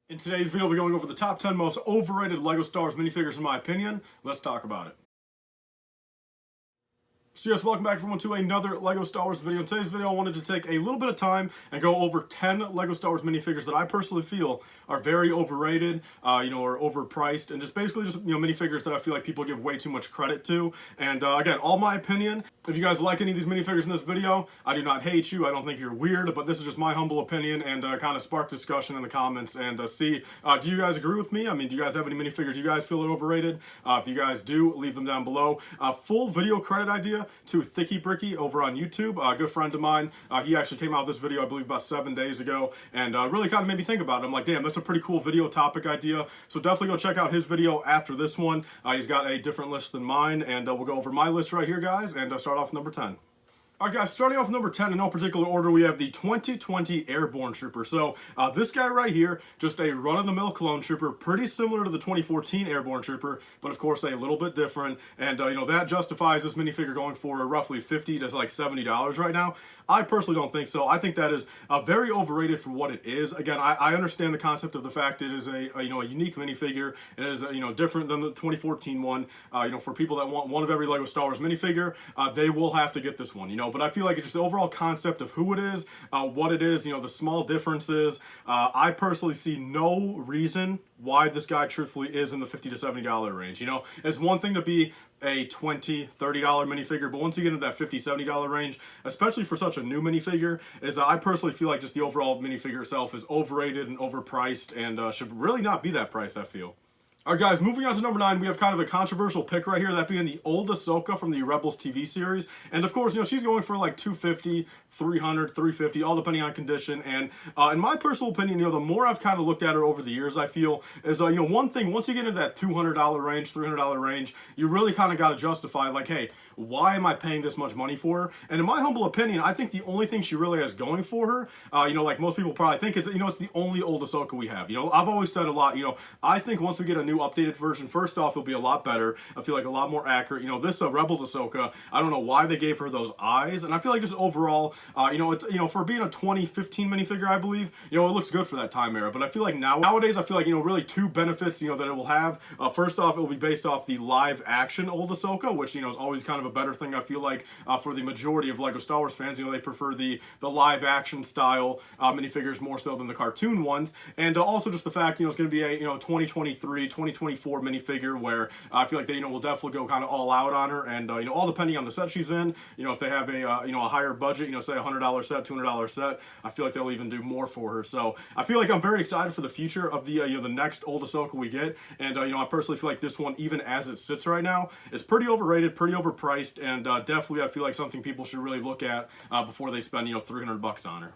In today's video, we'll be going over the top 10 most overrated LEGO Star Wars minifigures in my opinion. Let's talk about it. So yes, welcome back everyone to another LEGO Star Wars video. In today's video, I wanted to take a little bit of time and go over 10 LEGO Star Wars minifigures that I personally feel are very overrated, or overpriced, and just basically minifigures that I feel like people give way too much credit to. And again, all my opinion. If you guys like any of these minifigures in this video, I do not hate you. I don't think you're weird, but this is just my humble opinion and kind of spark discussion in the comments and see, do you guys agree with me? I mean, do you guys have any minifigures you guys feel are overrated? If you guys do, leave them down below. Full video credit idea to Thicky Bricky over on YouTube, a good friend of mine. He actually came out with this video, I believe, about 7 days ago, and really kind of made me think about it. I'm like, damn, that's a pretty cool video topic idea. So definitely go check out his video after this one. He's got a different list than mine, and we'll go over my list right here, guys, and start off with number 10. Alright guys, starting off with number 10 in no particular order, we have the 2020 Airborne Trooper. So this guy right here, just a run-of-the-mill clone trooper, pretty similar to the 2014 Airborne Trooper, but of course a little bit different. And that justifies this minifigure going for roughly $50 to like $70 right now. I personally don't think so. I think that is very overrated for what it is. Again, I understand the concept of the fact it is a unique minifigure. It is different than the 2014 one. For people that want one of every LEGO Star Wars minifigure, they will have to get this one. But I feel like it's just the overall concept of who it is, what it is, the small differences. I personally see no reason why this guy truthfully is in the $50 to $70 range. It's one thing to be a $20, $30 minifigure, but once you get into that $50, $70 range, especially for such a new minifigure, I personally feel like just the overall minifigure itself is overrated and overpriced and should really not be that price, I feel. Alright guys, moving on to number 9, we have kind of a controversial pick right here, that being the old Ahsoka from the Rebels TV series. And of course, she's going for like $250, $300, $350, all depending on condition. And in my personal opinion, the more I've kind of looked at her over the years, I feel is, one thing, once you get into that $200 range, $300 range, you really kind of got to justify, like, hey, why am I paying this much money for her? And in my humble opinion, I think the only thing she really has going for her, like most people probably think, is, it's the only old Ahsoka we have. I've always said a lot, I think once we get a new updated version, first off, it'll be a lot better. I feel like a lot more accurate. This Rebels Ahsoka, I don't know why they gave her those eyes, and I feel like just overall, it's, for being a 2015 minifigure, I believe, it looks good for that time era. But I feel like nowadays, I feel like, really two benefits, that it will have. First off, it will be based off the live action old Ahsoka, which, is always kind of a better thing, I feel like, for the majority of LEGO Star Wars fans. They prefer the live action style minifigures more so than the cartoon ones. And also just the fact, it's going to be a, 2023, 2024 minifigure where I feel like they, will definitely go kind of all out on her. And, all depending on the set she's in, if they have a, a higher budget, say a $100 set, $200 set, I feel like they'll even do more for her. So I feel like I'm very excited for the future of the, the next old Ahsoka we get. And, I personally feel like this one, even as it sits right now, is pretty overrated, pretty overpriced, and definitely I feel like something people should really look at before they spend, $300 on her.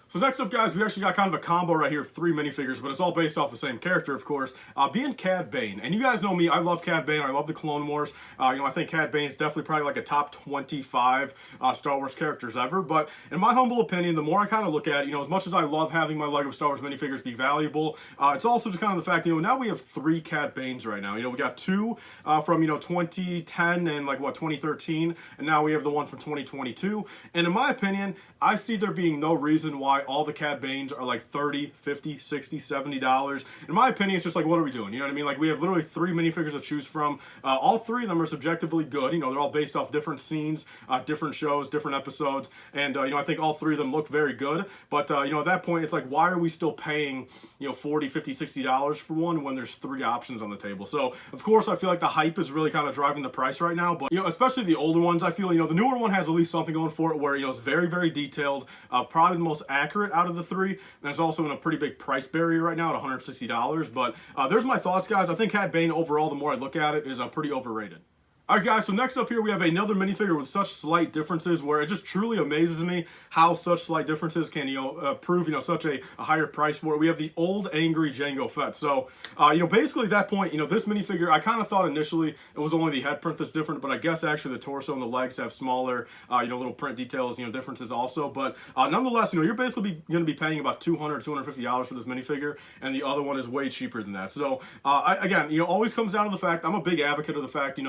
So next up, guys, we actually got kind of a combo right here of 3 minifigures, but it's all based off the same character, of course, being Cad Bane. And you guys know me, I love Cad Bane, I love the Clone Wars. I think Cad Bane is definitely probably like a top 25 Star Wars characters ever. But in my humble opinion, the more I kind of look at it, as much as I love having my LEGO Star Wars minifigures be valuable, it's also just kind of the fact, now we have 3 Cad Banes right now. We got 2 from, 2010 and like, 2013, and now we have the one from 2022. And in my opinion, I see there being no reason why all the Cad Banes are like $30, $50, $60, $70. In my opinion, it's just like, what are we doing? You know what I mean? Like, we have literally 3 minifigures to choose from. All 3 of them are subjectively good. They're all based off different scenes, different shows, different episodes. And, I think all 3 of them look very good. But, at that point, it's like, why are we still paying, $40, $50, $60 for one when there's 3 options on the table? So, of course, I feel like the hype is really kind of driving the price right now. But, especially the older ones, I feel, the newer one has at least something going for it where, it's very, very detailed, probably the most accurate out of the 3, and it's also in a pretty big price barrier right now at $160. But there's my thoughts, guys. I think Cad Bane overall, the more I look at it, is pretty overrated. Alright guys, so next up here we have another minifigure with such slight differences where it just truly amazes me how such slight differences can, prove, such a higher price for it. We have the old angry Jango Fett. So, basically at that point, this minifigure, I kind of thought initially it was only the head print that's different, but I guess actually the torso and the legs have smaller, little print details, differences also. But nonetheless, you're basically going to be paying about $200, $250 for this minifigure, and the other one is way cheaper than that. So, again, always comes down to the fact, I'm a big advocate of the fact,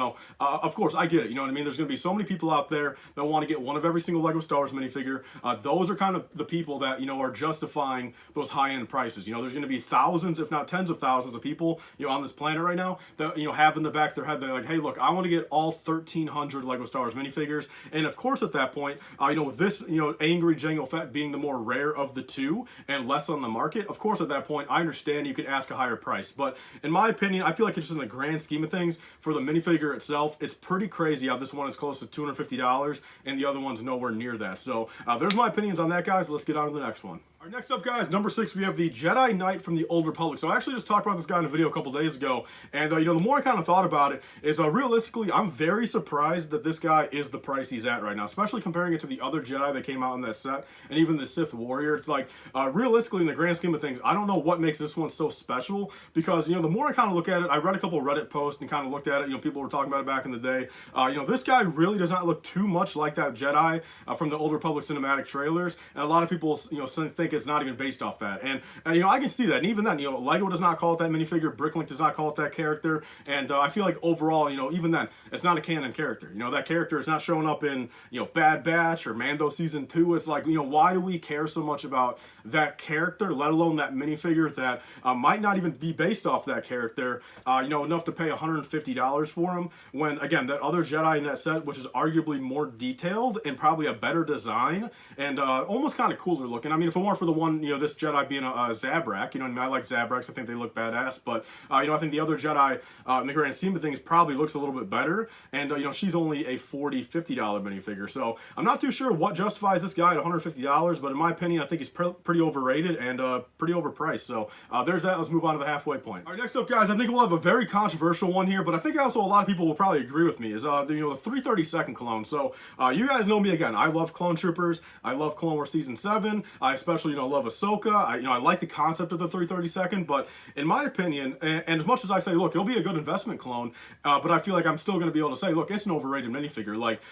of course, I get it. You know what I mean? There's going to be so many people out there that want to get one of every single Lego Star Wars minifigure. Those are kind of the people that, you know, are justifying those high-end prices. You know, there's going to be thousands, if not tens of thousands of people, you know, on this planet right now that, you know, have in the back of their head, they're like, hey, look, I want to get all 1,300 Lego Star Wars minifigures. And of course, at that point, you know, with this, you know, Angry Jango Fett being the more rare of the two and less on the market, of course, at that point, I understand you could ask a higher price. But in my opinion, I feel like it's just in the grand scheme of things, for the minifigure itself, it's pretty crazy how this one is close to $250 and the other one's nowhere near that. So there's my opinions on that, guys. Let's get on to the next one. All right, next up, guys, number 6, we have the Jedi Knight from the Old Republic. So I actually just talked about this guy in a video a couple days ago, and you know, the more I kind of thought about it, is realistically, I'm very surprised that this guy is the price he's at right now, especially comparing it to the other Jedi that came out in that set, and even the Sith Warrior. It's like, realistically, in the grand scheme of things, I don't know what makes this one so special, because, you know, the more I kind of look at it, I read a couple Reddit posts and kind of looked at it, you know, people were talking about it back in the day. You know, this guy really does not look too much like that Jedi from the Old Republic cinematic trailers, and a lot of people, you know, think it's not even based off that. And you know, I can see that. And even then, you know, Lego does not call it that minifigure. Bricklink does not call it that character. And I feel like overall, you know, even then, it's not a canon character. You know, that character is not showing up in, you know, Bad Batch or Mando Season 2. It's like, you know, why do we care so much about that character, let alone that minifigure that might not even be based off that character, you know, enough to pay $150 for him, when, again, that other Jedi in that set, which is arguably more detailed and probably a better design and almost kind of cooler looking. I mean, if it weren't for the one, you know, this Jedi being a Zabrak, you know, I mean, I like Zabraks, I think they look badass, but, you know, I think the other Jedi, in the grand scheme of things, probably looks a little bit better, and, you know, she's only a $40, $50 minifigure, so I'm not too sure what justifies this guy at $150, but in my opinion, I think he's pretty overrated and pretty overpriced, so there's that. Let's move on to the halfway point. All right, next up, guys, I think we'll have a very controversial one here, but I think also a lot of people will probably agree with me, is, you know, the 332nd clone. So, you guys know me again, I love Clone Troopers, I love Clone Wars Season 7, I especially, you know, love Ahsoka. You know, I like the concept of the 332nd, but in my opinion, and as much as I say, look, it'll be a good investment clone, but I feel like I'm still going to be able to say, look, it's an overrated minifigure. Like,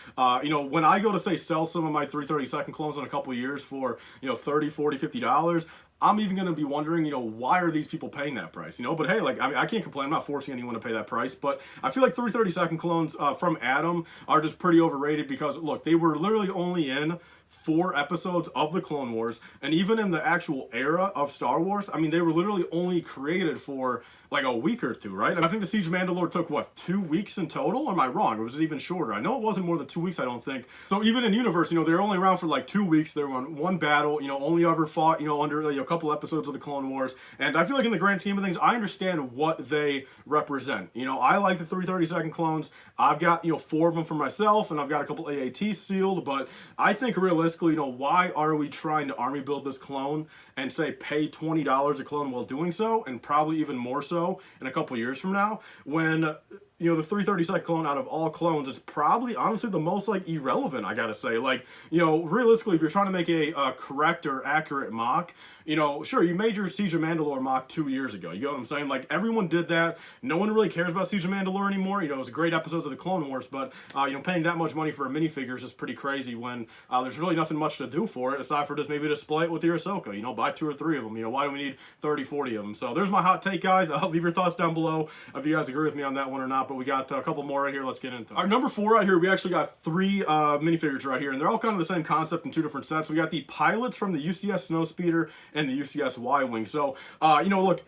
you know, when I go to say sell some of my 332nd clones in a couple of years for, you know, $30, $40, $50, I'm even going to be wondering, you know, why are these people paying that price, you know? But hey, like, I mean, I can't complain. I'm not forcing anyone to pay that price, but I feel like 332nd clones from Adam are just pretty overrated because, look, they were literally only in 4 episodes of the Clone Wars, and even in the actual era of Star Wars, I mean, they were literally only created for like a week or two, right? I think the Siege of Mandalore took, what, 2 weeks in total? Or am I wrong? Or was it even shorter? I know it wasn't more than 2 weeks, I don't think. So even in universe, you know, they were only around for like 2 weeks. They were on one battle, you know, only ever fought, you know, under, you know, a couple episodes of the Clone Wars. And I feel like in the grand scheme of things, I understand what they represent. You know, I like the 332nd clones. I've got, you know, 4 of them for myself, and I've got a couple AAT sealed, but I think realistically, you know, why are we trying to army build this clone and say pay $20 a clone while doing so, and probably even more so in a couple years from now, when, you know, the 332nd clone out of all clones is probably honestly the most like irrelevant, I gotta say. Like, you know, realistically, if you're trying to make a correct or accurate mock, you know, sure, you made your Siege of Mandalore mock 2 years ago. You know what I'm saying? Like, everyone did that. No one really cares about Siege of Mandalore anymore. You know, it was great episodes of the Clone Wars, but, you know, paying that much money for a minifigure is just pretty crazy when there's really nothing much to do for it, aside for just maybe display it with your Ahsoka. You know, buy 2 or 3 of them. You know, why do we need 30, 40 of them? So there's my hot take, guys. I'll leave your thoughts down below if you guys agree with me on that one or not, but we got a couple more right here. Let's get into it. Our number 4 right here, we actually got 3 minifigures right here, and they're all kind of the same concept in 2 different sets. We got the pilots from the UCS Snowspeeder and the UCS Y-Wing. So, you know, look,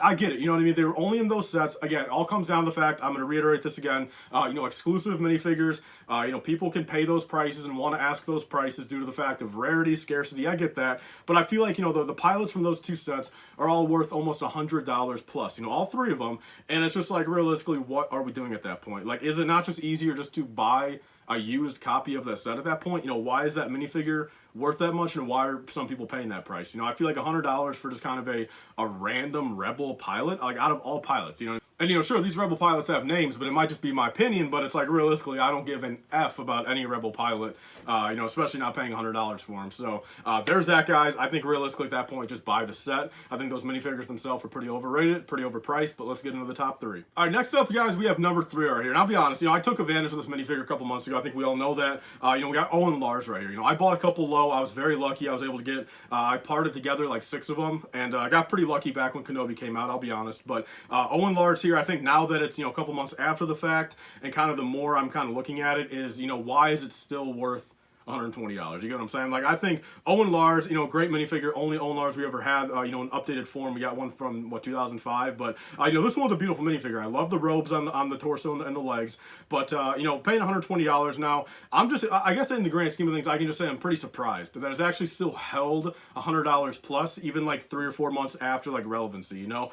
I get it. You know what I mean? They were only in those sets. Again, it all comes down to the fact, I'm going to reiterate this again, you know, exclusive minifigures, you know, people can pay those prices and want to ask those prices due to the fact of rarity, scarcity. I get that. But I feel like, you know, the pilots from those 2 sets are all worth almost $100 plus, you know, all 3 of them. And it's just like, realistically, what are we doing at that point? Like, is it not just easier just to buy a used copy of that set at that point? You know, why is that minifigure worth that much, and why are some people paying that price? You know, I feel like $100 for just kind of a random Rebel pilot, like out of all pilots, you know. And, you know, sure, these Rebel pilots have names, but it might just be my opinion, but it's like, realistically, I don't give an F about any Rebel pilot, you know, especially not paying $100 for them. So, there's that, guys. I think, realistically, at that point, just buy the set. I think those minifigures themselves are pretty overrated, pretty overpriced, but let's get into the top 3. All right, next up, guys, we have number 3 right here. And I'll be honest, you know, I took advantage of this minifigure a couple months ago. I think we all know that. You know, we got Owen Lars right here. You know, I bought a couple low. I was very lucky. I was able to get, I parted together like 6 of them, and I got pretty lucky back when Kenobi came out, I'll be honest. But Owen Lars here, here, I think now that it's, you know, a couple months after the fact, and kind of the more I'm kind of looking at it is, you know, why is it still worth $120? You get what I'm saying? Like, I think Owen Lars, you know, great minifigure, only Owen Lars we ever had, you know, in updated form. We got one from, what, 2005, but, you know, this one's a beautiful minifigure. I love the robes on the torso and the legs, but, you know, paying $120 now, I guess in the grand scheme of things, I can just say I'm pretty surprised that it's actually still held $100 plus, even like 3 or 4 months after, like, relevancy, you know?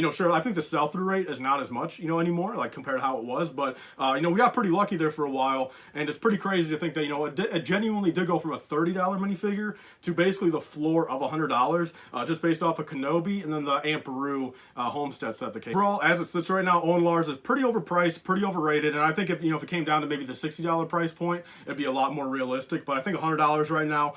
Sure, I think the sell-through rate is not as much, you know, anymore, like, compared to how it was, but, you know, we got pretty lucky there for a while, and it's pretty crazy to think that, you know, it genuinely did go from a $30 minifigure to basically the floor of $100, just based off of Kenobi and then the Amperu Homestead set that came. Overall, as it sits right now, Owen Lars is pretty overpriced, pretty overrated, and I think if, you know, if it came down to maybe the $60 price point, it'd be a lot more realistic, but I think $100 right now,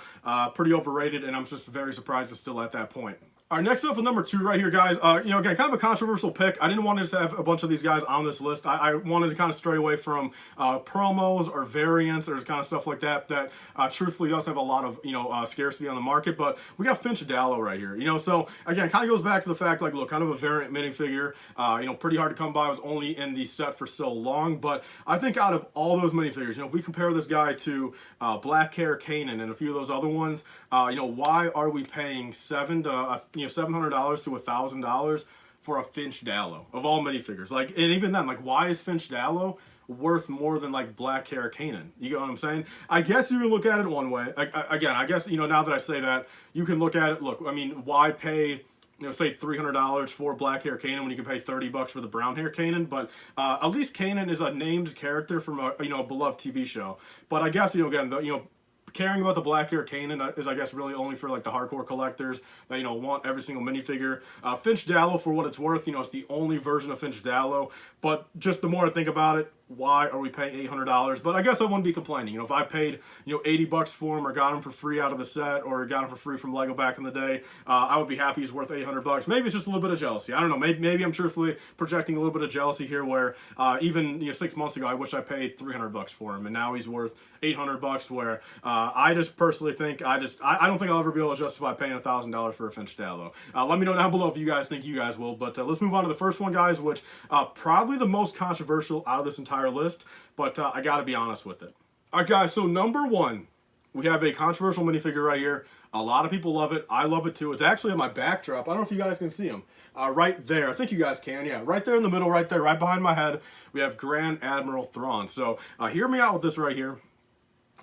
pretty overrated, and I'm just very surprised it's still at that point. All right, next up with number 2 right here, guys. You know, again, kind of a controversial pick. I didn't want to just have a bunch of these guys on this list. I wanted to kind of stray away from promos or variants or kind of stuff like that truthfully does have a lot of, you know, scarcity on the market. But we got Finch Dallo right here. You know, so again, kind of goes back to the fact, like, look, kind of a variant minifigure. You know, pretty hard to come by. Was only in the set for so long. But I think out of all those minifigures, you know, if we compare this guy to Black Hair Kanan and a few of those other ones, you know, why are we paying $700 to $1,000 for a Finch Dallo of all minifigures? Like, and even then, like, why is Finch Dallo worth more than like Black Hair Kanan? You get what I'm saying? I guess you can look at it one way. Again, I guess, you know, now that I say that, you can look at it. Look, I mean, why pay, you know, say $300 for Black Hair Kanan when you can pay $30 for the brown hair Kanan? But at least Kanan is a named character from a, you know, a beloved TV show. But I guess, you know, again, you know, caring about the Black Hair Kanan is, I guess, really only for like the hardcore collectors that, you know, want every single minifigure. Finch Dallo, for what it's worth, you know, it's the only version of Finch Dallo. But just the more I think about it, why are we paying $800? But I guess I wouldn't be complaining. You know, if I paid, you know, $80 for him, or got him for free out of the set, or got him for free from Lego back in the day, I would be happy he's worth $800. Maybe it's just a little bit of jealousy. I don't know. Maybe I'm truthfully projecting a little bit of jealousy here, where even, you know, 6 months ago, I wish I paid $300 for him, and now he's worth $800. Where I just personally think I don't think I'll ever be able to justify paying $1,000 for a Finch Dallo. Let me know down below if you guys think you guys will. But let's move on to the first one, guys, which probably the most controversial out of this entire list, but I gotta be honest with it. All right, guys, so number 1, we have a controversial minifigure right here. A lot of people love it. I love it too. It's actually on my backdrop. I don't know if you guys can see him. Right there. I think you guys can. Yeah, right there in the middle, right there, right behind my head, we have Grand Admiral Thrawn. So hear me out with this right here.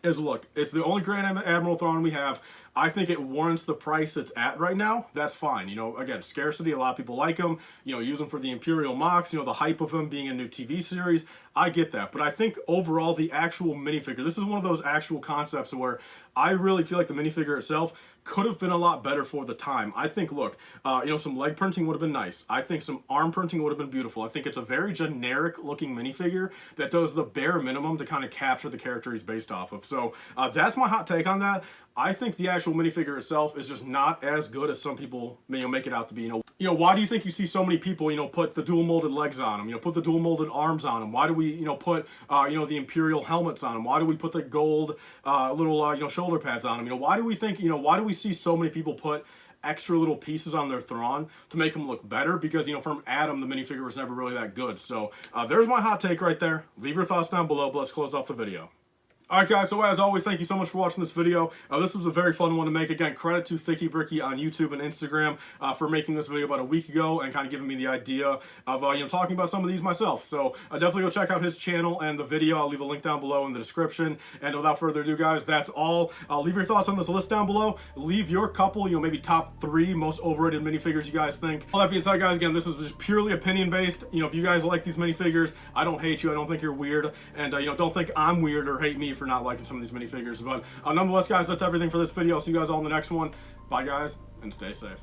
Look, it's the only Grand Admiral Thrawn we have. I think it warrants the price it's at right now. That's fine. You know, again, scarcity. A lot of people like him. You know, use him for the Imperial Mox. You know, the hype of him being a new TV series. I get that. But I think overall, the actual minifigure, this is one of those actual concepts where I really feel like the minifigure itself could have been a lot better for the time. I think, look, you know, some leg printing would have been nice. I think some arm printing would have been beautiful. I think it's a very generic looking minifigure that does the bare minimum to kind of capture the character he's based off of. So that's my hot take on that. I think the actual minifigure itself is just not as good as some people, you know, make it out to be. You know, why do you think you see so many people, you know, put the dual molded legs on them? You know, put the dual molded arms on them. Why do we, you know, put, you know, the Imperial helmets on them? Why do we put the gold little, you know, shoulder pads on them? You know, why do we think, you know, why do we see so many people put extra little pieces on their Thrawn to make them look better? Because, you know, from Adam, the minifigure was never really that good. So there's my hot take right there. Leave your thoughts down below, but let's close off the video. Alright guys, so as always, thank you so much for watching this video. This was a very fun one to make. Again, credit to Thicky Bricky on YouTube and Instagram for making this video about a week ago and kind of giving me the idea of, you know, talking about some of these myself. So definitely go check out his channel and the video. I'll leave a link down below in the description. And without further ado, guys, that's all. Leave your thoughts on this list down below. Leave your couple, you know, maybe top 3 most overrated minifigures you guys think. All that being said, guys, again, this is just purely opinion based. You know, if you guys like these minifigures, I don't hate you. I don't think you're weird. And, you know, don't think I'm weird or hate me for not liking some of these minifigures. But nonetheless, guys, that's everything for this video. I'll see you guys all in the next one. Bye, guys, and stay safe.